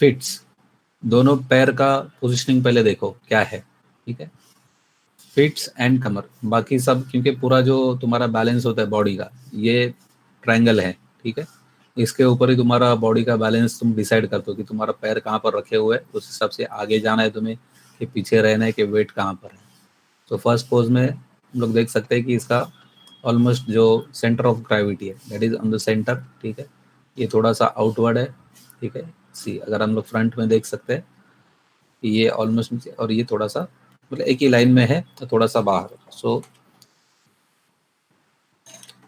Fits, दोनों पैर का पोजिशनिंग पहले देखो क्या है, ठीक है, फिट्स एंड कमर, बाकी सब क्योंकि पूरा जो तुम्हारा बैलेंस होता है बॉडी का, ये ट्रायंगल है, ठीक है, इसके ऊपर ही तुम्हारा बॉडी का बैलेंस तुम डिसाइड करते हो कि तुम्हारा पैर कहाँ पर रखे हुए है, उस हिसाब से आगे जाना है तुम्हें कि पीछे रहना है कि वेट कहाँ पर है। तो फर्स्ट पोज में हम लोग देख सकते हैं कि इसका ऑलमोस्ट जो सेंटर ऑफ ग्रेविटी है that is on the centre, ठीक है, ये थोड़ा सा आउटवर्ड है, ठीक है। सी अगर हम लोग फ्रंट में देख सकते हैं कि ये ऑलमोस्ट नीचे और ये थोड़ा सा मतलब एक ही लाइन में है तो थोड़ा सा बाहर। सो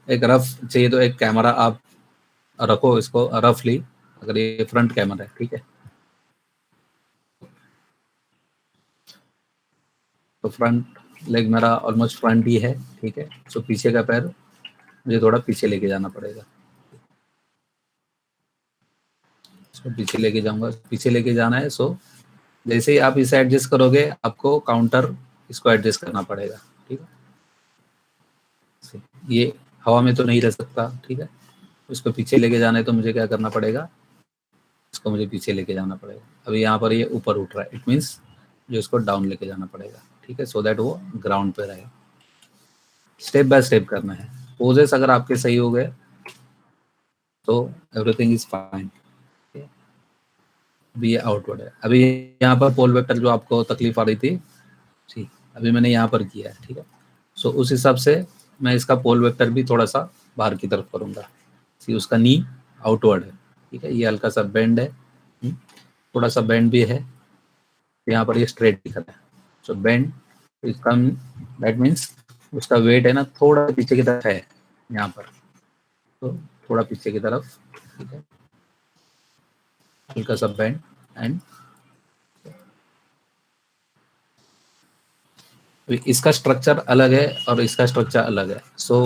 एक रफ चाहिए तो एक कैमरा आप रखो इसको रफली, अगर ये फ्रंट कैमरा है, ठीक है, तो फ्रंट लेग मेरा ऑलमोस्ट फ्रंट ही है, ठीक है। सो पीछे का पैर मुझे थोड़ा पीछे लेके जाना पड़ेगा, इसको पीछे लेके जाऊंगा, पीछे लेके जाना है। सो जैसे ही आप इसे एडजस्ट करोगे आपको काउंटर इसको एडजस्ट करना पड़ेगा, ठीक है। ये हवा में तो नहीं रह सकता, ठीक है, उसको पीछे लेके जाना है तो मुझे क्या करना पड़ेगा, इसको मुझे पीछे लेके जाना पड़ेगा। अभी यहाँ पर ये ऊपर उठ रहा है, इट मीन्स जो इसको डाउन लेके जाना पड़ेगा, ठीक है, सो दैट वो ग्राउंड पे रहे। स्टेप बाय स्टेप करना है। पोजेस अगर आपके सही हो गए तो एवरीथिंग इज फाइन। अभी ये आउटवर्ड है, अभी यहाँ पर पोल वेक्टर जो आपको तकलीफ आ रही थी, ठीक, अभी मैंने यहाँ पर किया है, ठीक है। सो उस हिसाब से मैं इसका पोल वेक्टर भी थोड़ा सा बाहर की तरफ करूँगा। सी उसका नी आउटवर्ड है, ठीक है, ये हल्का सा बेंड है, थोड़ा सा बेंड भी है, यहाँ पर ये स्ट्रेट दिख रहा है। सो बेंड इसका दैट मीन्स उसका वेट है ना थोड़ा पीछे की तरफ है यहाँ पर, तो थोड़ा पीछे की तरफ, ठीक है, हल्का सा बेंड एंड इसका स्ट्रक्चर अलग है और इसका स्ट्रक्चर अलग है। सो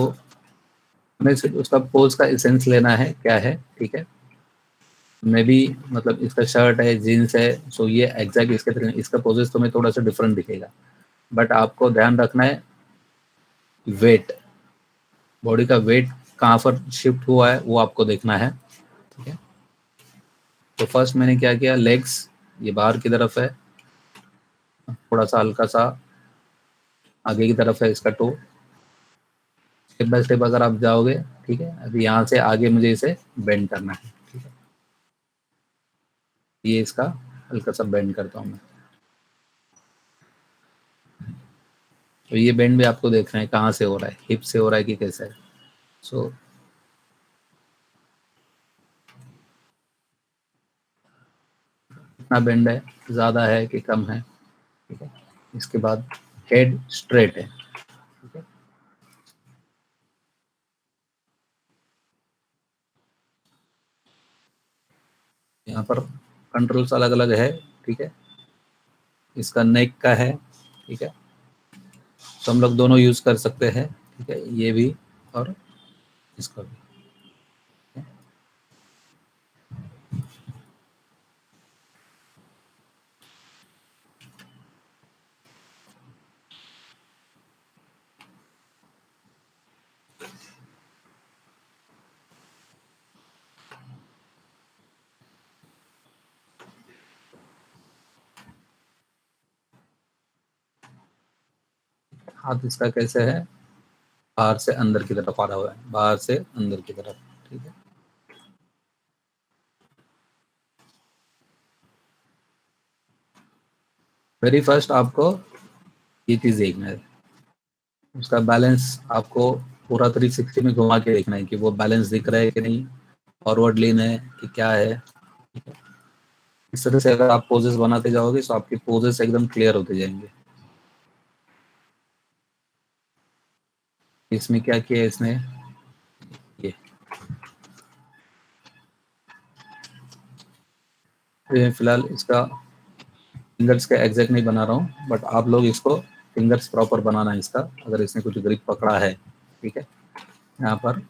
हमें उसका पोज का एसेंस लेना है क्या है, ठीक है, मे बी मतलब इसका शर्ट है, जीन्स है, सो ये एग्जैक्ट इसके तरह इसका पोजेस तुम्हें थोड़ा सा डिफरेंट दिखेगा, बट आपको ध्यान रखना है वेट, बॉडी का वेट कहाँ पर शिफ्ट हुआ है वो आपको देखना है, ठीक है। तो फर्स्ट मैंने क्या किया, लेग्स ये बाहर की तरफ है, थोड़ा सा हल्का सा आगे की तरफ है इसका टो, स्टेप बाय स्टेप अगर आप जाओगे, ठीक है। अभी यहाँ से आगे मुझे इसे बेंड करना है, ठीक है, ये इसका हल्का सा बेंड करता हूँ मैं। तो ये बेंड भी आपको देखना है कहाँ से हो रहा है, हिप से हो रहा है कि कैसे है। सो कितना बेंड है, ज़्यादा है कि कम है, ठीक है। इसके बाद हेड स्ट्रेट है, ठीक है, यहाँ पर कंट्रोल्स अलग अलग है, ठीक है, इसका नेक का है, ठीक है, तो हम लोग दोनों यूज़ कर सकते हैं, ठीक है, ये भी और इसका भी। हाथ इसका कैसे है, बाहर से अंदर की तरफ आ रहा हुआ है, बाहर से अंदर की तरफ, ठीक है। वेरी फर्स्ट आपको ये चीज़ देखना है, उसका बैलेंस आपको पूरा 360 में घुमा के देखना है कि वो बैलेंस दिख रहा है कि नहीं, फॉरवर्ड लीन है कि क्या है। इस तरह से अगर आप पोजेस बनाते जाओगे तो आपके पोजेस एकदम क्लियर होते जाएंगे। इसमें क्या किया इसने, ये फिलहाल इसका फिंगर्स का एग्जैक्ट नहीं बना रहा हूँ, बट आप लोग इसको फिंगर्स प्रॉपर बनाना है इसका, अगर इसने कुछ ग्रिप पकड़ा है, ठीक है, यहाँ पर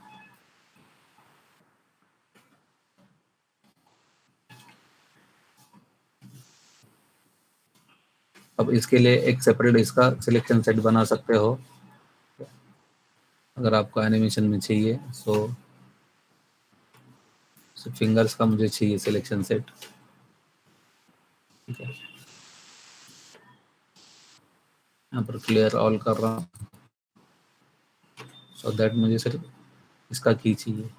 अब इसके लिए एक सेपरेट इसका सिलेक्शन सेट बना सकते हो अगर आपको एनिमेशन में चाहिए। सो फिंगर्स का मुझे चाहिए सिलेक्शन सेट, ठीक है, यहाँ पर क्लियर ऑल कर रहा हूँ, सो दैट मुझे सिर्फ इसका की चाहिए।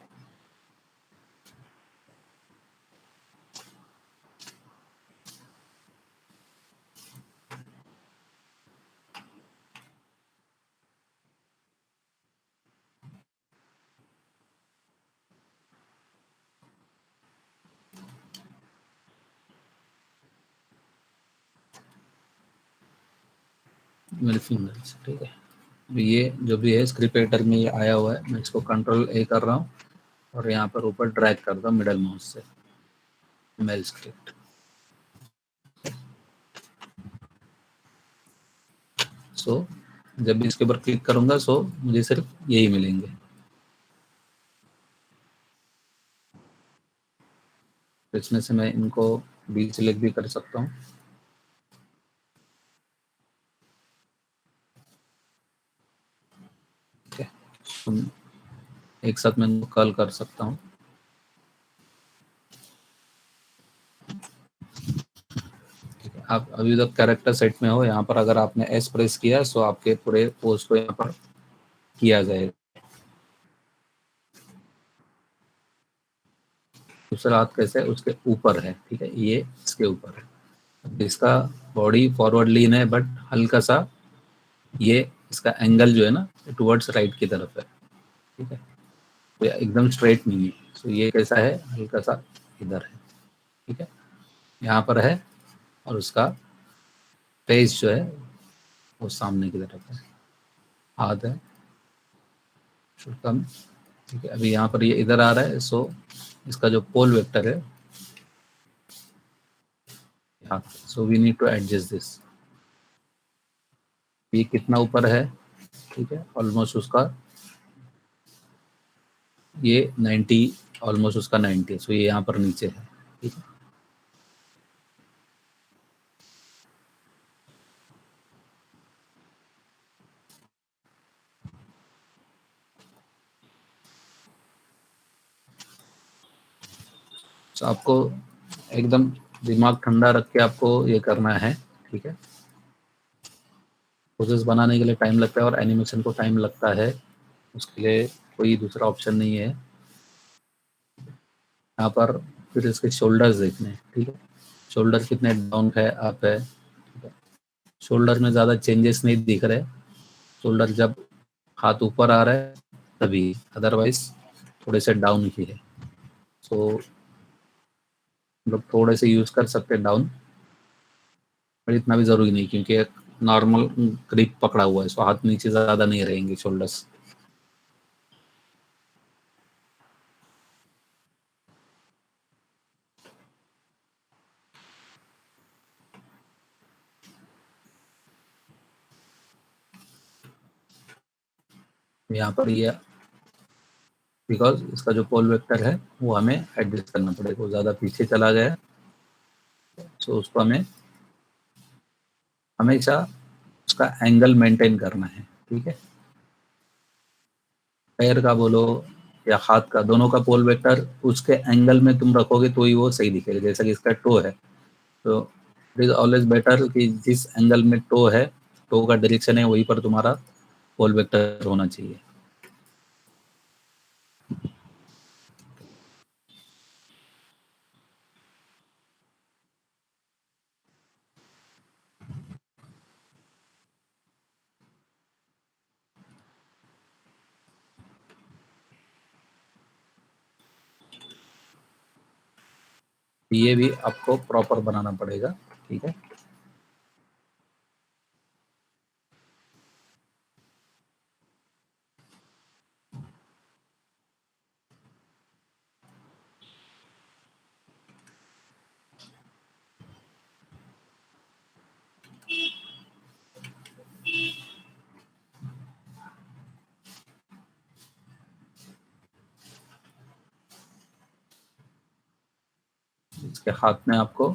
मेरे फिंगर्स, ठीक है। ये जो भी है स्क्रिप्ट एडिटर में ये आया हुआ है, मैं इसको कंट्रोल ए कर रहा हूँ और यहाँ पर ऊपर ड्रैग कर दो मिडल माउस से मेल स्क्रिप्ट। सो जब भी इसके ऊपर क्लिक करूंगा सो मुझे सिर्फ यही मिलेंगे। तो इसमें से मैं इनको भी सिलेक्ट भी कर सकता हूँ। ठीक है, एक साथ मैं इनको कॉल कर सकता हूँ। आप अभी तक कैरेक्टर सेट में हो, यहाँ पर अगर आपने एस प्रेस किया सो आपके पूरे पोस्ट को यहाँ पर किया जाएगा। दूसरा हाथ कैसे उसके ऊपर है, ठीक है, ये इसके ऊपर है। इसका बॉडी फॉरवर्ड लीन है बट हल्का सा ये इसका एंगल जो है ना टुवर्ड्स राइट की तरफ है। ठीक है, तो एकदम स्ट्रेट नहीं है। तो ये कैसा है, हल्का सा इधर है। ठीक है, यहाँ पर है और उसका फेस जो है वो सामने की तरफ है, हाथ है कम। ठीक है, अभी यहाँ पर ये इधर आ रहा है, सो इसका जो पोल वेक्टर है यहाँ, so we need to adjust this. ये कितना ऊपर है, ठीक है, ऑलमोस्ट उसका ये 90, ऑलमोस्ट उसका 90, सो ये यहाँ पर नीचे है। ठीक है, तो आपको एकदम दिमाग ठंडा रख के आपको ये करना है। ठीक है, प्रोसेस बनाने के लिए टाइम लगता है और एनिमेशन को टाइम लगता है, उसके लिए कोई दूसरा ऑप्शन नहीं है। यहाँ पर फिर इसके शोल्डर्स देखने हैं। ठीक है, शोल्डर कितने डाउन है, अप है। ठीक है, शोल्डर में ज़्यादा चेंजेस नहीं दिख रहे। शोल्डर जब हाथ ऊपर आ रहा है तभी, अदरवाइज थोड़े से डाउन ही है। सो मतलब थोड़े से यूज़ कर सकते हैं डाउन, पर इतना भी ज़रूरी नहीं क्योंकि एक नॉर्मल ग्रिप पकड़ा हुआ है, सो हाथ नीचे ज़्यादा नहीं रहेंगे शोल्डर्स। यहाँ पर ये बिकॉज इसका जो पोल वेक्टर है वो हमें एडजस्ट करना पड़ेगा, वो ज़्यादा पीछे चला गया, सो उसको हमें हमेशा उसका एंगल मेंटेन करना है। ठीक है, पैर का बोलो या हाथ का, दोनों का पोल वेक्टर उसके एंगल में तुम रखोगे तो ही वो सही दिखेगा। जैसा कि इसका टो है, तो इट इज ऑलवेज बेटर कि जिस एंगल में टो है, टो का डायरेक्शन है वहीं पर तुम्हारा पोल वेक्टर होना चाहिए। ये भी आपको प्रॉपर बनाना पड़ेगा। ठीक है, इसके हाथ में आपको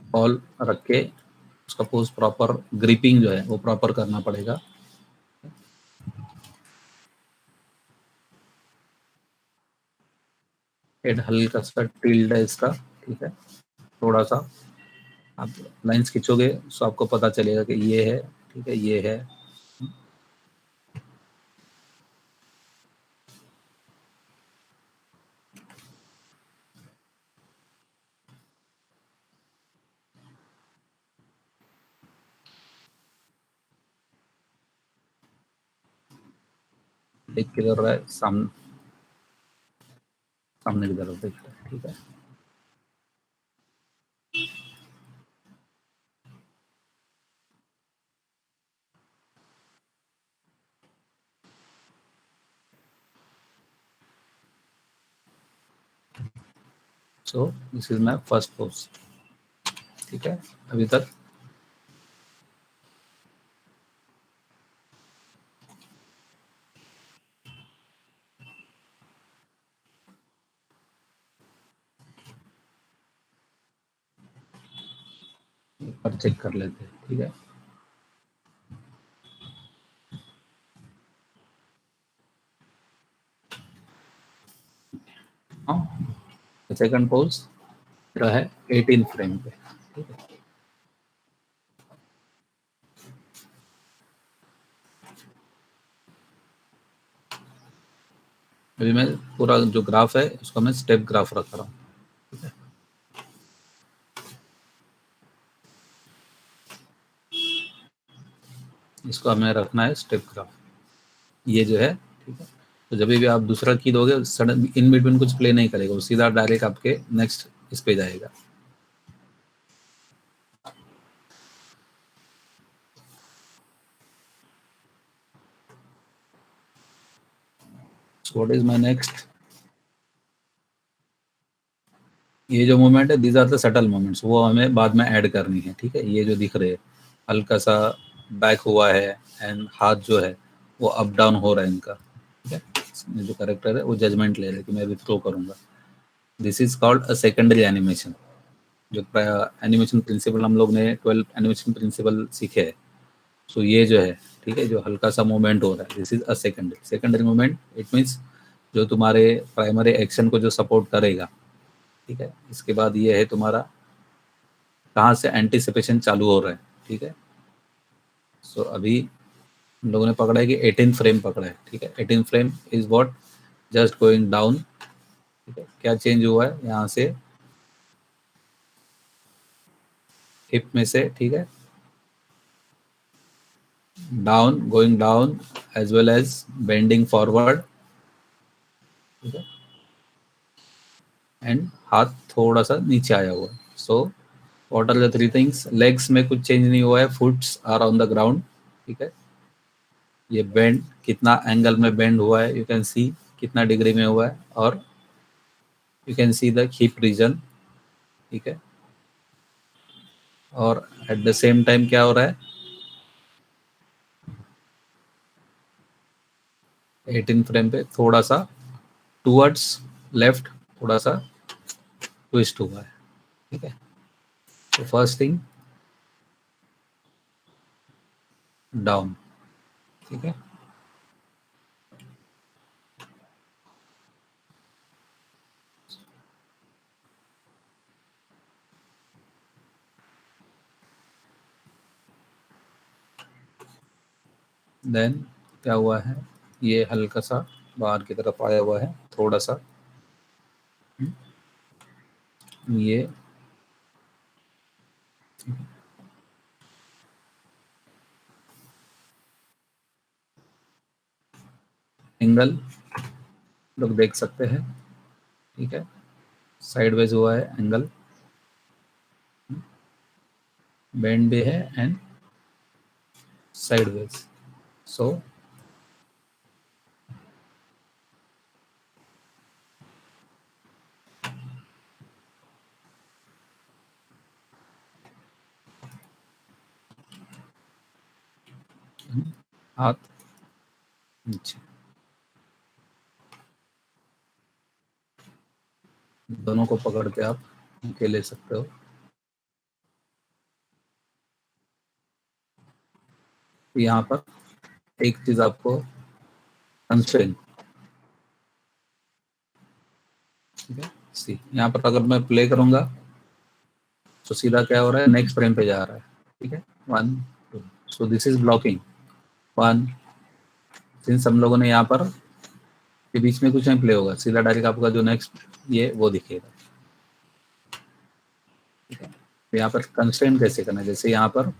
बॉल रख के उसका पोज प्रॉपर, ग्रिपिंग जो है वो प्रॉपर करना पड़ेगा। हेड हल्का सा टिल्ड है इसका। ठीक है, थोड़ा सा आप लाइंस खींचोगे तो आपको पता चलेगा कि ये है, ठीक है, ये है। देख किधर रहा है, सामने की तरफ देख रहा है, ठीक है। So this is my first pose, ठीक है। अभी तक एक बार चेक कर लेते हैं, ठीक है। हाँ, सेकंड पोज रहा है 18 फ्रेम पे, ठीक है। अभी मैं पूरा जो ग्राफ है उसको मैं स्टेप ग्राफ रख रहा हूँ, ठीक है। इसको हमें रखना है स्टेप ग्राफ, ये जो है, ठीक है। तो जब भी आप दूसरा की दोगे सडन इन बिटवीन कुछ प्ले नहीं करेगा, वो सीधा डायरेक्ट आपके नेक्स्ट इस पे जाएगा। So what is my next, ये जो मूवमेंट है these are the subtle movements, वो हमें बाद में ऐड करनी है, ठीक है। ये जो दिख रहे हैं हल्का सा बैक हुआ है एंड हाथ जो है वो अप डाउन हो रहा है इनका, ठीक है। इसमें जो करेक्टर है वो जजमेंट ले रहे हैं कि मैं अभी थ्रो करूंगा। This is called a secondary animation. जो एनिमेशन प्रिंसिपल हम लोग ने 12 एनिमेशन प्रिंसिपल सीखे है, सो ये जो है, ठीक है, जो हल्का सा मूवमेंट हो रहा है this is a secondary movement. It means जो तुम्हारे प्राइमरी एक्शन को जो सपोर्ट करेगा, ठीक है। इसके बाद ये है तुम्हारा कहाँ से एंटीसिपेशन चालू हो रहा है, ठीक है। सो अभी हम लोगों ने पकड़ा है कि 18 फ्रेम पकड़ा है, ठीक है। 18 frame is what just going down, ठीक है। क्या चेंज हुआ है यहाँ से हिप में से, ठीक है, down, going down as well as bending forward, ठीक है। एंड हाथ थोड़ा सा नीचे आया हुआ है। So what are the three things, legs में कुछ चेंज नहीं हुआ है, foots are on the ground, ठीक है। ये बेंड कितना एंगल में बेंड हुआ है, यू कैन सी कितना डिग्री में हुआ है, और you can see the hip region, ठीक है। और एट द सेम टाइम क्या हो रहा है, 18 फ्रेम पे थोड़ा सा टूवर्ड्स लेफ्ट थोड़ा सा ट्विस्ट हुआ है, ठीक है। तो फर्स्ट थिंग डाउन, ठीक है। देन क्या हुआ है, ये हल्का सा बाहर की तरफ आया हुआ है थोड़ा सा, ये एंगल लोग देख सकते हैं, ठीक है। साइडवेज हुआ है एंगल, बेंड भी है एंड साइडवेज। सो हाथ नीचे, दोनों को पकड़ के आप नीचे ले सकते हो। यहाँ पर एक चीज आपको कंस्ट्रेन, ठीक है। सी यहाँ पर अगर मैं प्ले करूंगा तो सीधा क्या हो रहा है, नेक्स्ट फ्रेम पे जा रहा है, ठीक है, 1 2, so this is blocking 1। Since हम लोगों ने यहाँ पर के बीच में कुछ नहीं प्ले होगा, सीधा डायरेक्ट आपका जो नेक्स्ट ये वो दिखेगा, ठीक है। तो यहाँ पर कंस्ट्रेंट कैसे करना है, जैसे यहाँ पर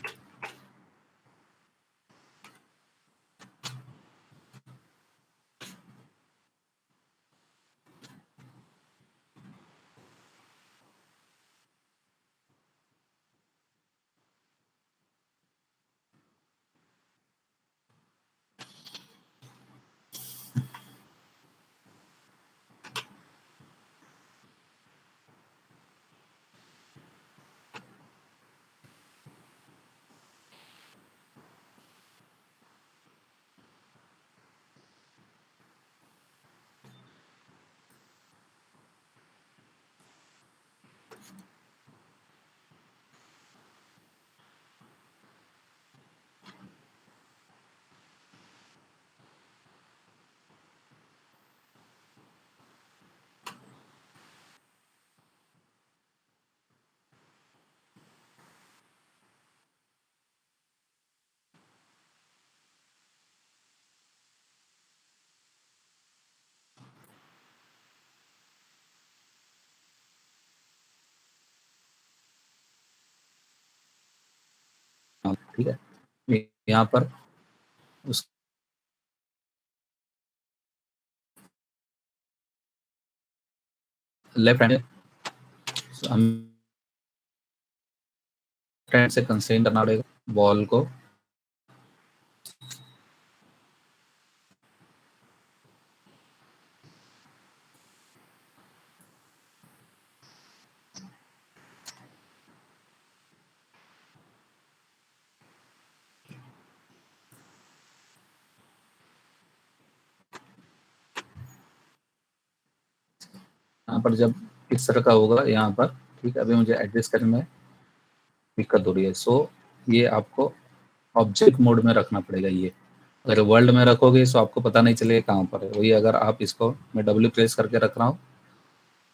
ठीक है, यहाँ पर उस लेफ्ट हैंड से कंस्ट्रेन करना पड़ेगा बॉल को, यहाँ पर जब इस तरह का होगा यहाँ पर, ठीक है, अभी मुझे एडजस्ट करने में दिक्कत हो रही है, सो ये आपको ऑब्जेक्ट मोड में रखना पड़ेगा। ये अगर वर्ल्ड में रखोगे तो आपको पता नहीं चलेगा कहाँ पर है, वही अगर आप इसको, मैं डब्ल्यू प्रेस करके रख रहा हूँ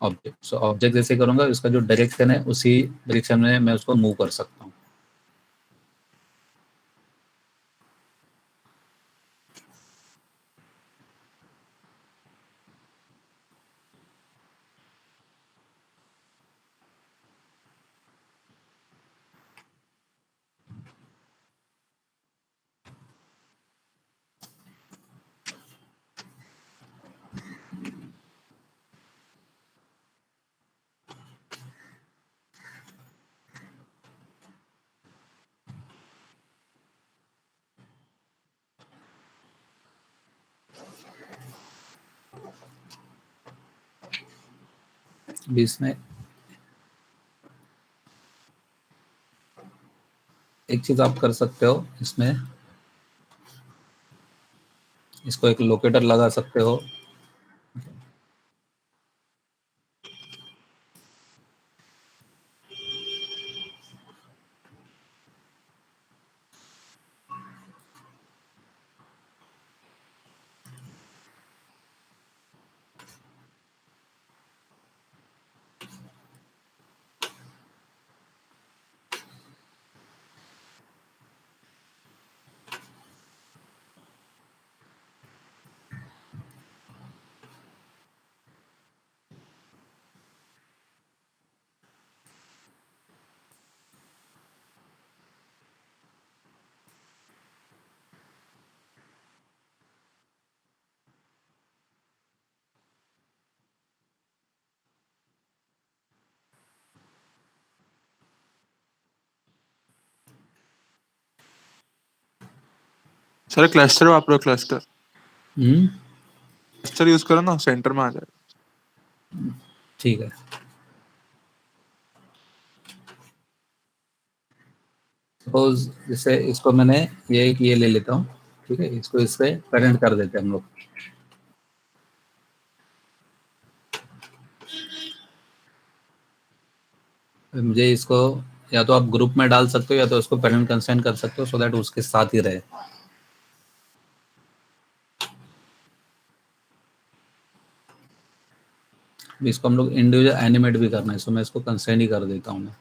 ऑब्जेक्ट, सो ऑब्जेक्ट जैसे करूँगा उसका जो डायरेक्शन है उसी डायरेक्शन में मैं उसको मूव कर सकता हूँ। अभी इसमें एक चीज आप कर सकते हो, इसमें इसको एक लोकेटर लगा सकते हो। सर क्लस्टर वापरो, क्लस्टर हम्म, क्लस्टर यूज करो ना, सेंटर में आ जाए। ठीक है। सपोज जैसे इसको मैंने ये ले लेता हूँ, ठीक है, इसको इससे पेरेंट कर देते हैं हम लोग। मुझे इसको या तो आप ग्रुप में डाल सकते हो या तो उसको पेरेंट कंसेंट कर सकते हो, सो दैट उसके साथ ही रहे। इसको हम लोग इंडिविजुअल एनिमेट भी करना है, सो मैं इसको कंसेंट ही कर देता हूँ मैं।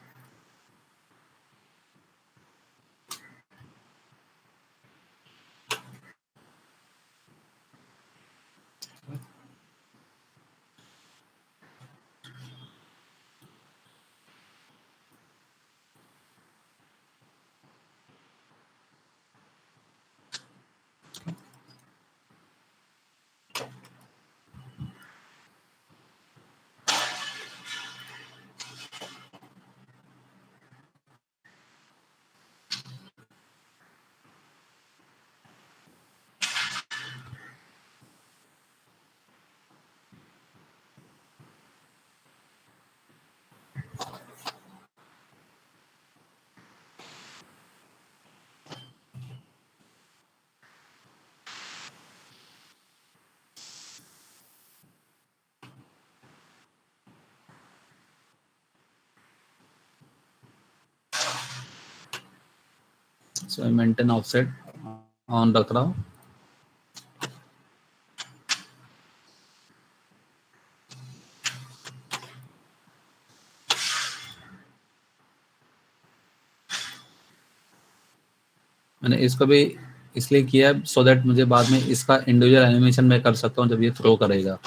सो मेंटेन ऑफसेट ऑन रख रहा हूँ। मैंने इसको भी इसलिए किया सो दैट मुझे बाद में इसका इंडिविजुअल एनिमेशन मैं कर सकता हूँ जब ये थ्रो करेगा।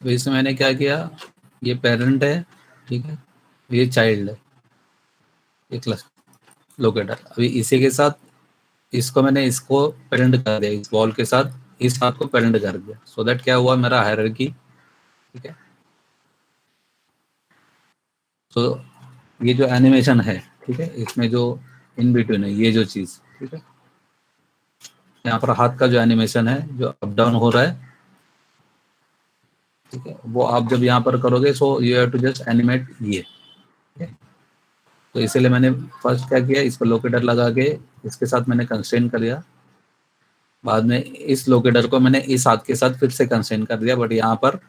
तो इसमें मैंने क्या किया, ये पेरेंट है, ठीक है, ये चाइल्ड है, ये क्लास लोकेटर। अभी इसी के साथ इसको मैंने इसको पेरेंट कर दिया, इस वॉल के साथ इस हाथ को पेरेंट कर दिया, सो दैट क्या हुआ मेरा हायरार्की, ठीक है। तो ये जो एनिमेशन है, ठीक है, इसमें जो इन बिटवीन है ये जो चीज, ठीक है, यहाँ पर हाथ का जो एनिमेशन है जो अप डाउन हो रहा है, ठीक है, वो आप जब यहाँ पर करोगे so you have to just animate ये, ठीक है। तो इसीलिए मैंने फर्स्ट क्या किया, इसको लोकेटर लगा के इसके साथ मैंने कंस्ट्रेन कर दिया, बाद में इस लोकेटर को मैंने इस हाथ के साथ फिर से कंस्ट्रेन कर दिया, बट यहाँ पर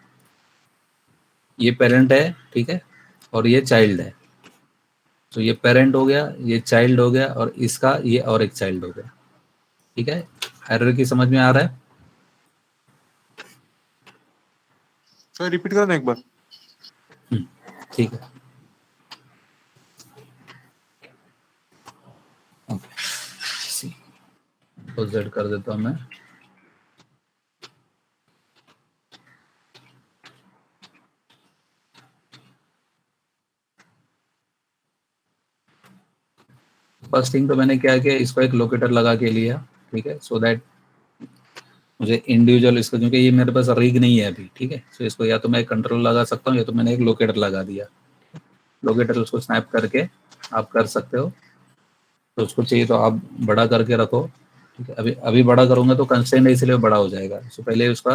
ये पेरेंट है, ठीक है, और ये चाइल्ड है। तो ये पेरेंट हो गया, ये चाइल्ड हो गया, और इसका ये और एक चाइल्ड हो गया, ठीक है। हायरार्की समझ में आ रहा है? सर रिपीट करना एक बार। ठीक है, तो जेड कर देता हूँ मैं। फर्स्ट थिंग तो मैंने क्या किया, इसको एक लोकेटर लगा के लिया, ठीक है, सो दैट मुझे इंडिविजुअल इसको, क्योंकि ये मेरे पास रिग नहीं है अभी, ठीक है, सो इसको या तो मैं कंट्रोल लगा सकता हूँ या तो मैंने एक लोकेटर लगा दिया। लोकेटर उसको स्नैप करके आप कर सकते हो, तो उसको चाहिए तो आप बड़ा करके रखो, ठीक है। अभी अभी बड़ा करूंगा तो कंस्ट्रेंट है इसलिए बड़ा हो जाएगा, सो पहले उसका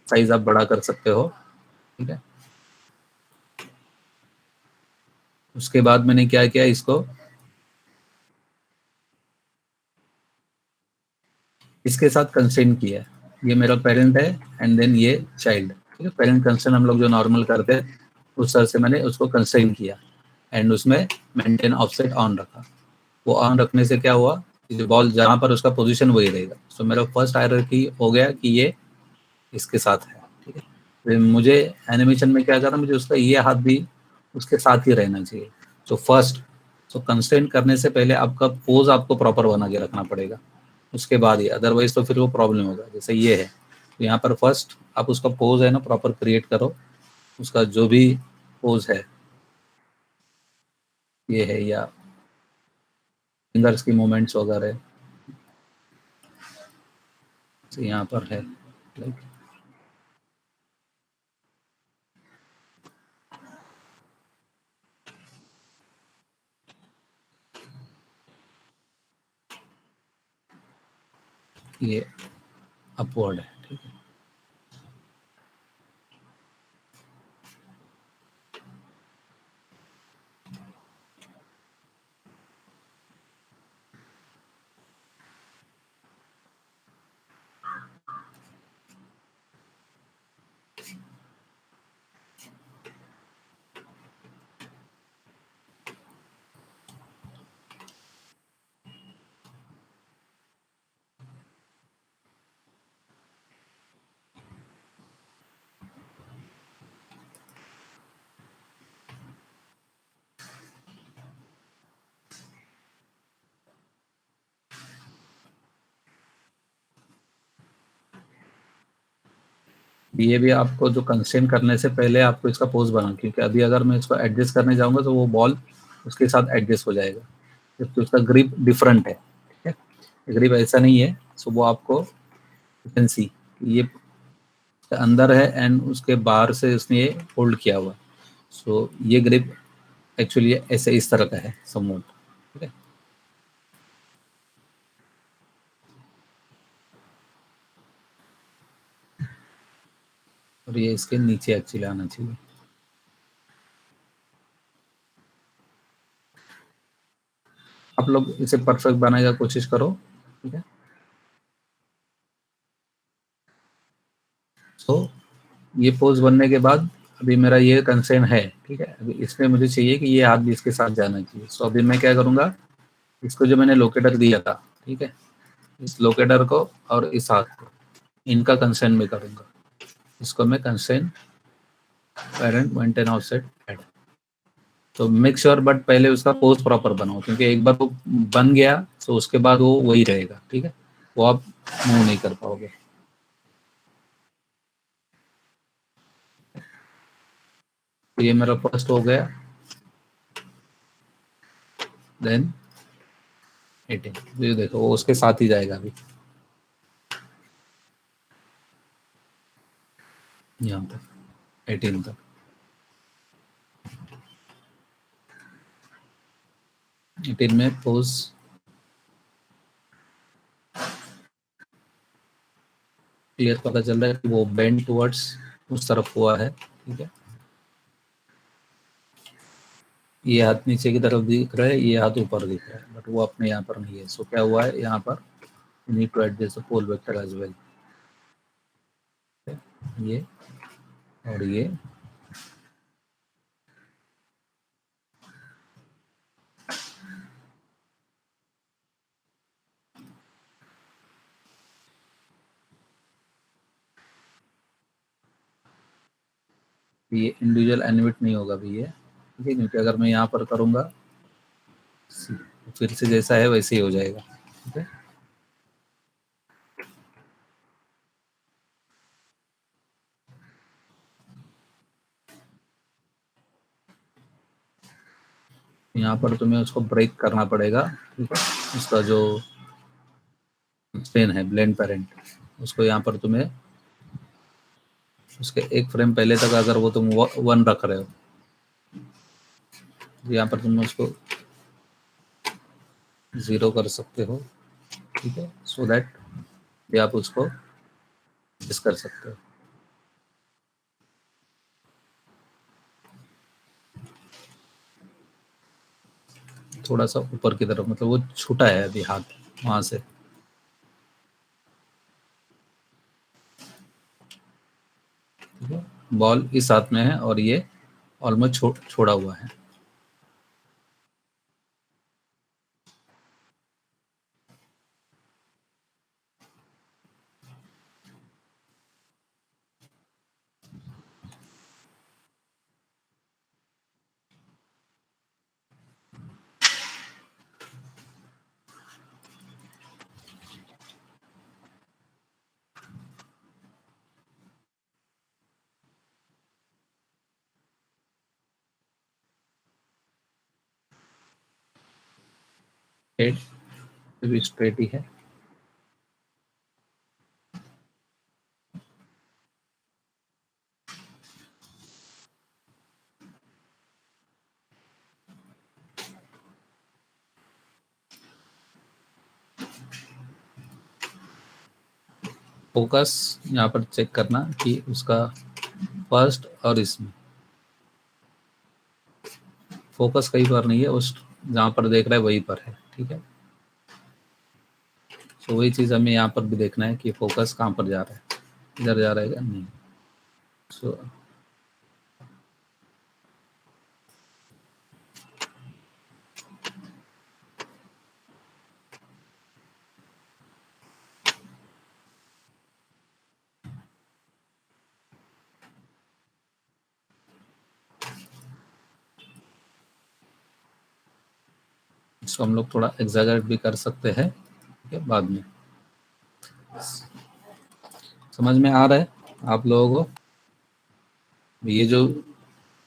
साइज आप बड़ा कर सकते हो, ठीक है। उसके बाद मैंने क्या किया, इसको इसके साथ कंस्ट्रेंट किया, ये मेरा पेरेंट है एंड देन ये चाइल्ड, ठीक है। पेरेंट कंस्ट्रेंट हम लोग जो नॉर्मल करते हैं उस तरह से मैंने उसको कंस्ट्रेंट किया एंड उसमें मेंटेन ऑफसेट ऑन रखा। वो ऑन रखने से क्या हुआ, जो बॉल जहाँ पर उसका पोजीशन वही रहेगा। सो मेरा फर्स्ट हायरार्की हो गया कि ये इसके साथ है, ठीक है। फिर मुझे एनिमेशन में क्या करना, मुझे उसका ये हाथ भी उसके साथ ही रहना चाहिए। तो फर्स्ट, सो कंस्ट्रेंट करने से पहले आपका पोज आपको प्रॉपर बना के रखना पड़ेगा, उसके बाद ही, अदरवाइज तो फिर वो प्रॉब्लम होगा। जैसे ये है तो यहाँ पर फर्स्ट आप उसका पोज है ना प्रॉपर क्रिएट करो, उसका जो भी पोज है, ये है या फिंगर्स की मूवमेंट्स वगैरह, तो यहाँ पर है लाइक ये अपवर्ड है, ठीक है। ये भी आपको जो कंस्ट्रेंट करने से पहले आपको इसका पोज बना, क्योंकि अभी अगर मैं इसको एडजस्ट करने जाऊंगा तो वो बॉल उसके साथ एडजस्ट हो जाएगा, जबकि उसका ग्रिप डिफरेंट है, ठीक ग्रिप ऐसा नहीं है, सो वो आपको यू कैन सी ये अंदर है एंड उसके बाहर से उसने ये होल्ड किया हुआ। सो ये ग्रिप एक्चुअली ऐसे इस तरह का है समवॉट, ठीक है। और ये इसके नीचे एक्चुअली आना चाहिए। आप लोग इसे परफेक्ट बनाने का कोशिश करो, ठीक है। सो ये पोज बनने के बाद अभी मेरा ये कंसेंट है, ठीक है। अभी इसमें मुझे चाहिए कि ये हाथ भी इसके साथ जाना चाहिए। सो अभी मैं क्या करूँगा, इसको जो मैंने लोकेटर दिया था, ठीक है, इस लोकेटर को और इस हाथ को, इनका कंसेंट में करूँगा। इसको मैं consent parent maintain offset add. तो मेक श्योर बट पहले उसका पोज प्रॉपर बनाओ, क्योंकि एक बार वो बन गया तो उसके बाद वो वही रहेगा, ठीक है, वो आप मूव नहीं कर पाओगे। तो ये मेरा फर्स्ट हो गया, देन 18। ये देखो वो उसके साथ ही जाएगा अभी यहाँ तक 18 तक। 18 में पोज क्लियर पता चल रहा है कि वो बेंड टुवर्ड्स उस तरफ हुआ है, ठीक है। ये हाथ नीचे की तरफ दिख रहा है, ये हाथ ऊपर दिख रहा है, बट वो अपने यहाँ पर नहीं है। सो क्या हुआ है यहाँ पर, need to adjust the pole vector as well. ये और ये इंडिविजुअल एनिमेट नहीं होगा भी ये, ठीक है, क्योंकि अगर मैं यहाँ पर करूँगा फिर से जैसा है वैसे ही हो जाएगा, ठीक है। यहाँ पर तुम्हें उसको ब्रेक करना पड़ेगा, ठीक है। उसका जो पेन है ब्लेंड पेरेंट, उसको यहाँ पर तुम्हें उसके एक फ्रेम पहले तक अगर वो तुम 1 रख रहे हो, यहाँ पर तुम उसको 0 कर सकते हो, ठीक है, सो दैट ये आप उसको एडजस्ट कर सकते हो। थोड़ा सा ऊपर की तरफ, मतलब वो छूटा है अभी हाथ वहां से, ठीक है। बॉल इस हाथ में है और ये ऑलमोस्ट छोड़ा हुआ है। हेड भी स्ट्रेट ही है। फोकस यहाँ पर चेक करना कि उसका फर्स्ट और इसमें फोकस कहीं पर नहीं है, उस जहाँ पर देख रहा है वहीं पर है, ठीक है। तो वही चीज़ हमें यहाँ पर भी देखना है कि फोकस कहाँ पर जा रहा है, इधर जा रहा है या नहीं। सो इसको हम लोग थोड़ा एग्जैगरेट भी कर सकते हैं, ठीक है, बाद में। समझ में आ रहा है आप लोगों को? ये जो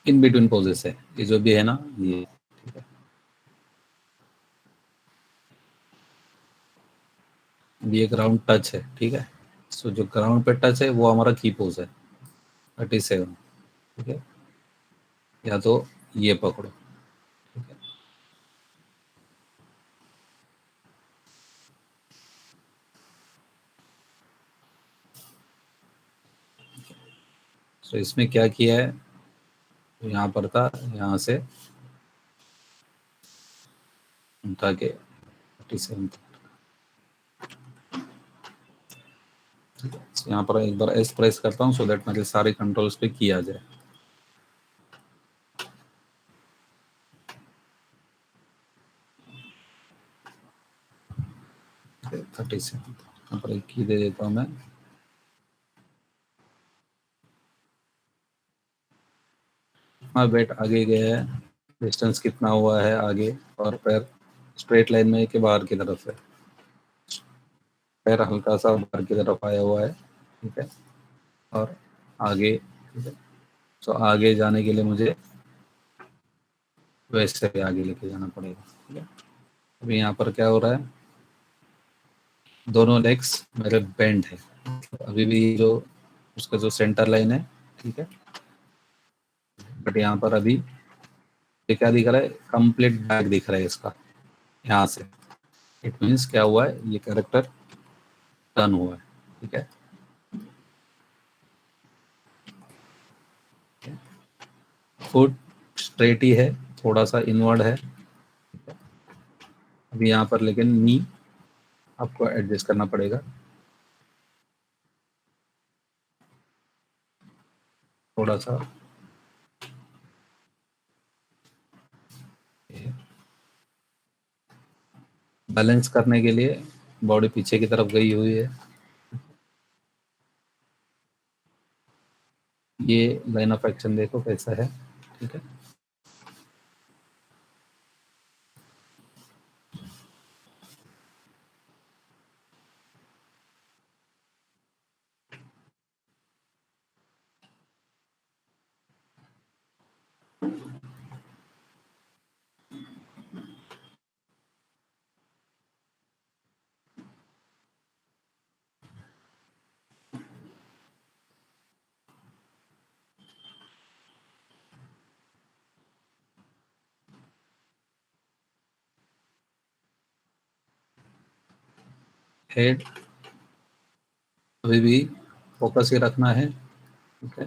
इन बिटवीन पोजेस है, ये जो भी है ना, ये, ठीक है। ये ग्राउंड टच है, ठीक है। सो जो ग्राउंड पे टच है वो हमारा की पोज है 37, ठीक है। या तो ये पकड़ो, ठीक है। तो इसमें क्या किया है, तो यहाँ पर था, यहाँ से उठा के 37, यहाँ पर एक बार एस प्रेस करता हूँ सो दैट मेरे सारे कंट्रोल्स पे की आ जाए। 37 यहाँ पर एक की दे देता हूँ मैं। हाँ, वेट आगे गया है, डिस्टेंस कितना हुआ है आगे, और पैर स्ट्रेट लाइन में के बाहर की तरफ है, पैर हल्का सा बाहर की तरफ आया हुआ है, ठीक है। और आगे, ठीक है। तो आगे जाने के लिए मुझे वैसे भी आगे लेके जाना पड़ेगा, ठीक है। अभी यहाँ पर क्या हो रहा है, दोनों लेग्स मेरे बेंड है, अभी भी जो उसका जो सेंटर लाइन है, ठीक है। बट यहाँ पर अभी ये क्या दिख रहा है, कंप्लीट बैक दिख रहा है इसका, यहाँ से। इट मीन्स क्या हुआ है, ये कैरेक्टर टर्न हुआ है, ठीक है। फुट स्ट्रेट ही है, थोड़ा सा इनवर्ड है अभी यहाँ पर, लेकिन नी आपको एडजस्ट करना पड़ेगा, थोड़ा सा। बैलेंस करने के लिए बॉडी पीछे की तरफ गई हुई है, ये लाइन ऑफ एक्शन देखो कैसा है, ठीक है। हेड अभी भी फोकस ही रखना है, ठीक है।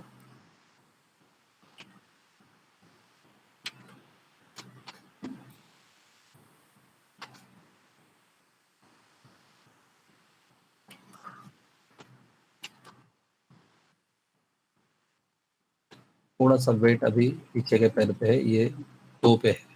थोड़ा सा वेट अभी पीछे के पैर पे है, ये टो पे है,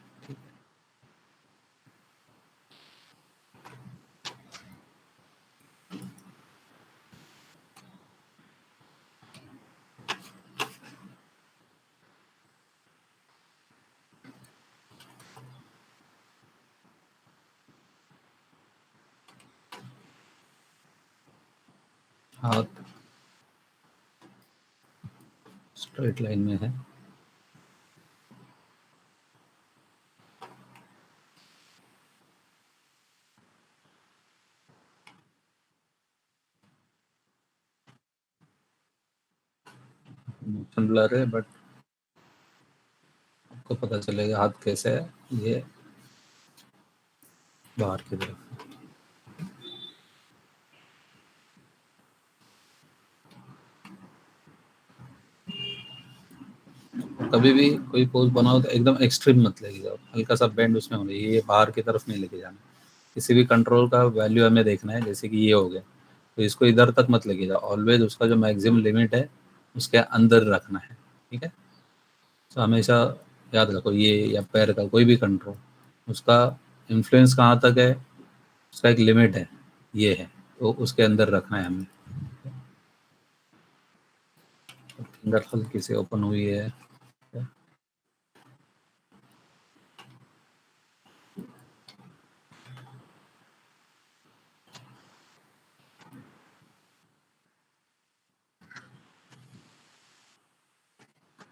हाथ स्ट्रेट लाइन में है, मोशन ब्लर है, बट आपको पता चलेगा हाथ कैसे है, ये बाहर की तरफ। कभी भी कोई पोज बनाओ तो एकदम एक्सट्रीम मत लेके जाओ, हल्का सा बेंड उसमें होना चाहिए, ये बाहर की तरफ नहीं लेके जाना। किसी भी कंट्रोल का वैल्यू हमें देखना है, जैसे कि ये हो गया, तो इसको इधर तक मत लेके जाओ, ऑलवेज उसका जो मैक्सिमम लिमिट है उसके अंदर रखना है, ठीक है। तो हमेशा याद रखो, ये या पैर का कोई भी कंट्रोल, उसका इन्फ्लुएंस कहाँ तक है, उसका एक लिमिट है, ये है, तो उसके अंदर रखना है हमें। फिंगर हल्की से ओपन हुई है,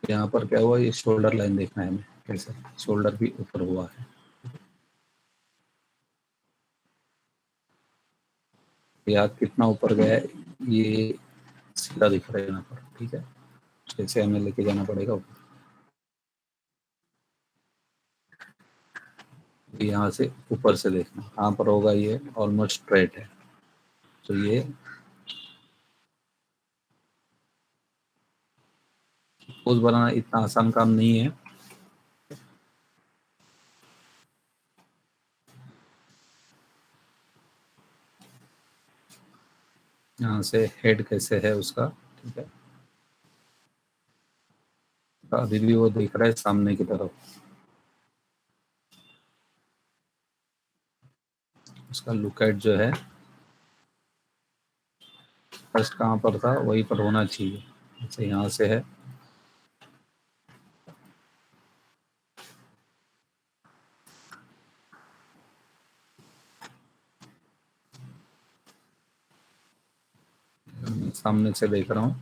यहाँ पर क्या हुआ, ये शोल्डर लाइन देखना है हमें कैसे, शोल्डर भी ऊपर हुआ है। या कितना ऊपर गया है ये सीधा दिख रहा है यहाँ पर, ठीक है। जैसे हमें लेके जाना पड़ेगा ऊपर, यहाँ से ऊपर से देखना कहाँ पर होगा, ये ऑलमोस्ट स्ट्रेट है। तो ये पोज बनाना इतना आसान काम नहीं है। यहाँ से हेड कैसे है उसका, ठीक है। अभी भी वो दिख रहा है सामने की तरफ, उसका लुकएट जो है फर्स्ट कहाँ पर था वहीं पर होना चाहिए। जैसे यहाँ से है, सामने से देख रहा हूँ।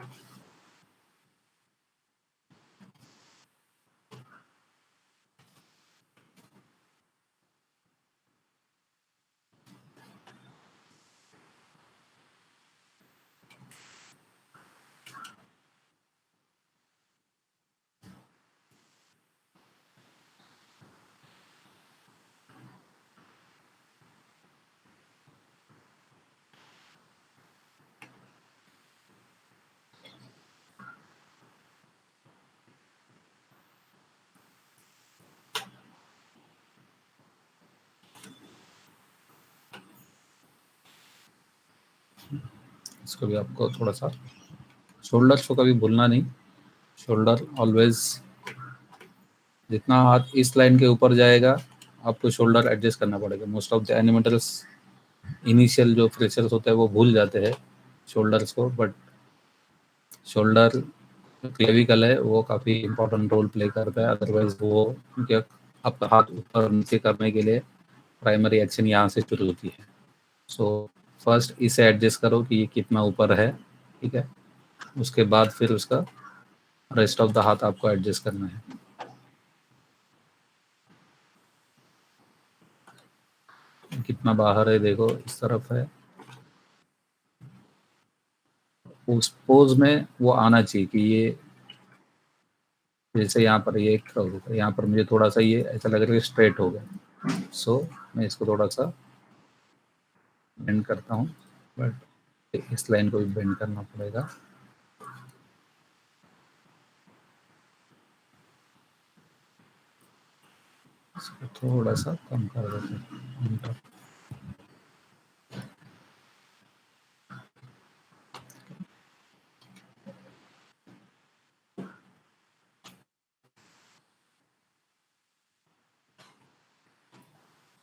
इसको भी आपको थोड़ा सा शोल्डर को कभी भूलना नहीं। शोल्डर ऑलवेज, जितना हाथ इस लाइन के ऊपर जाएगा आपको शोल्डर एडजस्ट करना पड़ेगा। Most of the animators initial जो फ्रेशर्स होते हैं वो भूल जाते हैं शोल्डर्स को, बट शोल्डर क्लेविकल है वो काफ़ी इंपॉर्टेंट रोल प्ले करता है। अदरवाइज वो, क्योंकि आपका हाथ ऊपर नीचे करने के लिए प्राइमरी एक्शन यहाँ से शुरू होती है। सो फर्स्ट इसे एडजस्ट करो कि ये कितना ऊपर है, ठीक है। उसके बाद फिर उसका रेस्ट ऑफ द हाथ आपको एडजस्ट करना है। कितना बाहर है देखो, इस तरफ है। उस पोज में वो आना चाहिए कि ये, जैसे यहाँ पर ये यहाँ पर मुझे थोड़ा सा ये ऐसा लग रहा है स्ट्रेट हो गया। सो मैं इसको थोड़ा सा बेंड करता हूँ, बट इस लाइन को भी बेंड करना पड़ेगा। इसको थोड़ा सा कम कर देते हैं।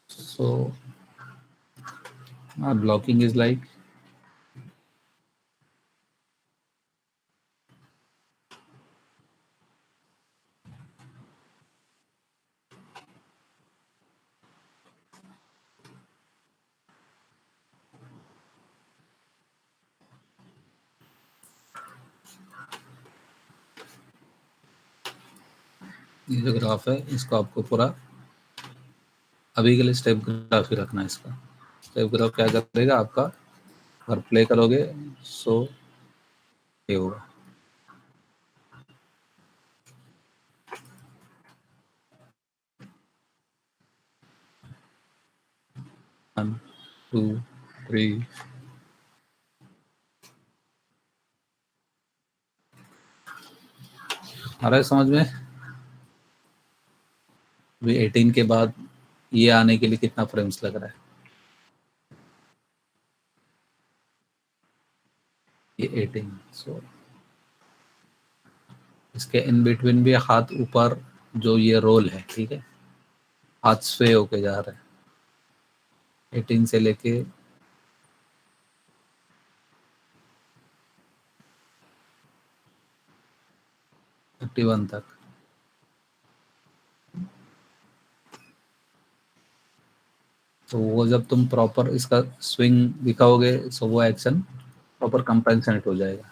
So blocking is like ये जो ग्राफ है इसको आपको पूरा अभी के लिए स्टेप ग्राफ ही रखना है। इसका स्टेप ग्राफ क्या करेगा आपका, अगर प्ले करोगे सो ये होगा। 1 2 3 आ रहा है समझ में। अभी 18 के बाद ये आने के लिए कितना फ्रेम्स लग रहा है, ये 18। सो इसके इन बिटवीन भी हाथ ऊपर जो ये रोल है, ठीक है, हाथ स्वे होके जा रहा है 18 से लेके 31 तक। तो वो जब तुम प्रॉपर इसका स्विंग दिखाओगे सो वो एक्शन प्रॉपर कंपेंसेट हो जाएगा।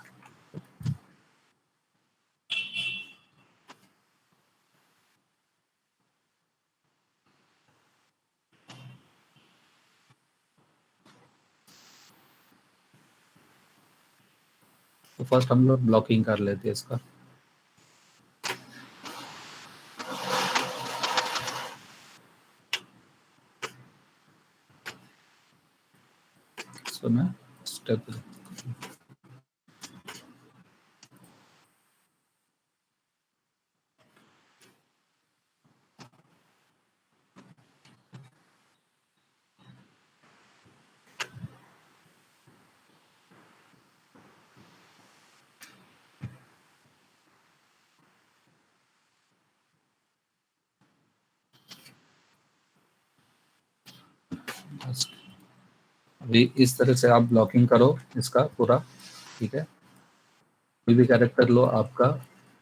तो फर्स्ट हम लोग ब्लॉकिंग कर लेते हैं इसका। सो मैं स्टेप अभी इस तरह से आप ब्लॉकिंग करो इसका पूरा, ठीक है। कोई भी कैरेक्टर लो आपका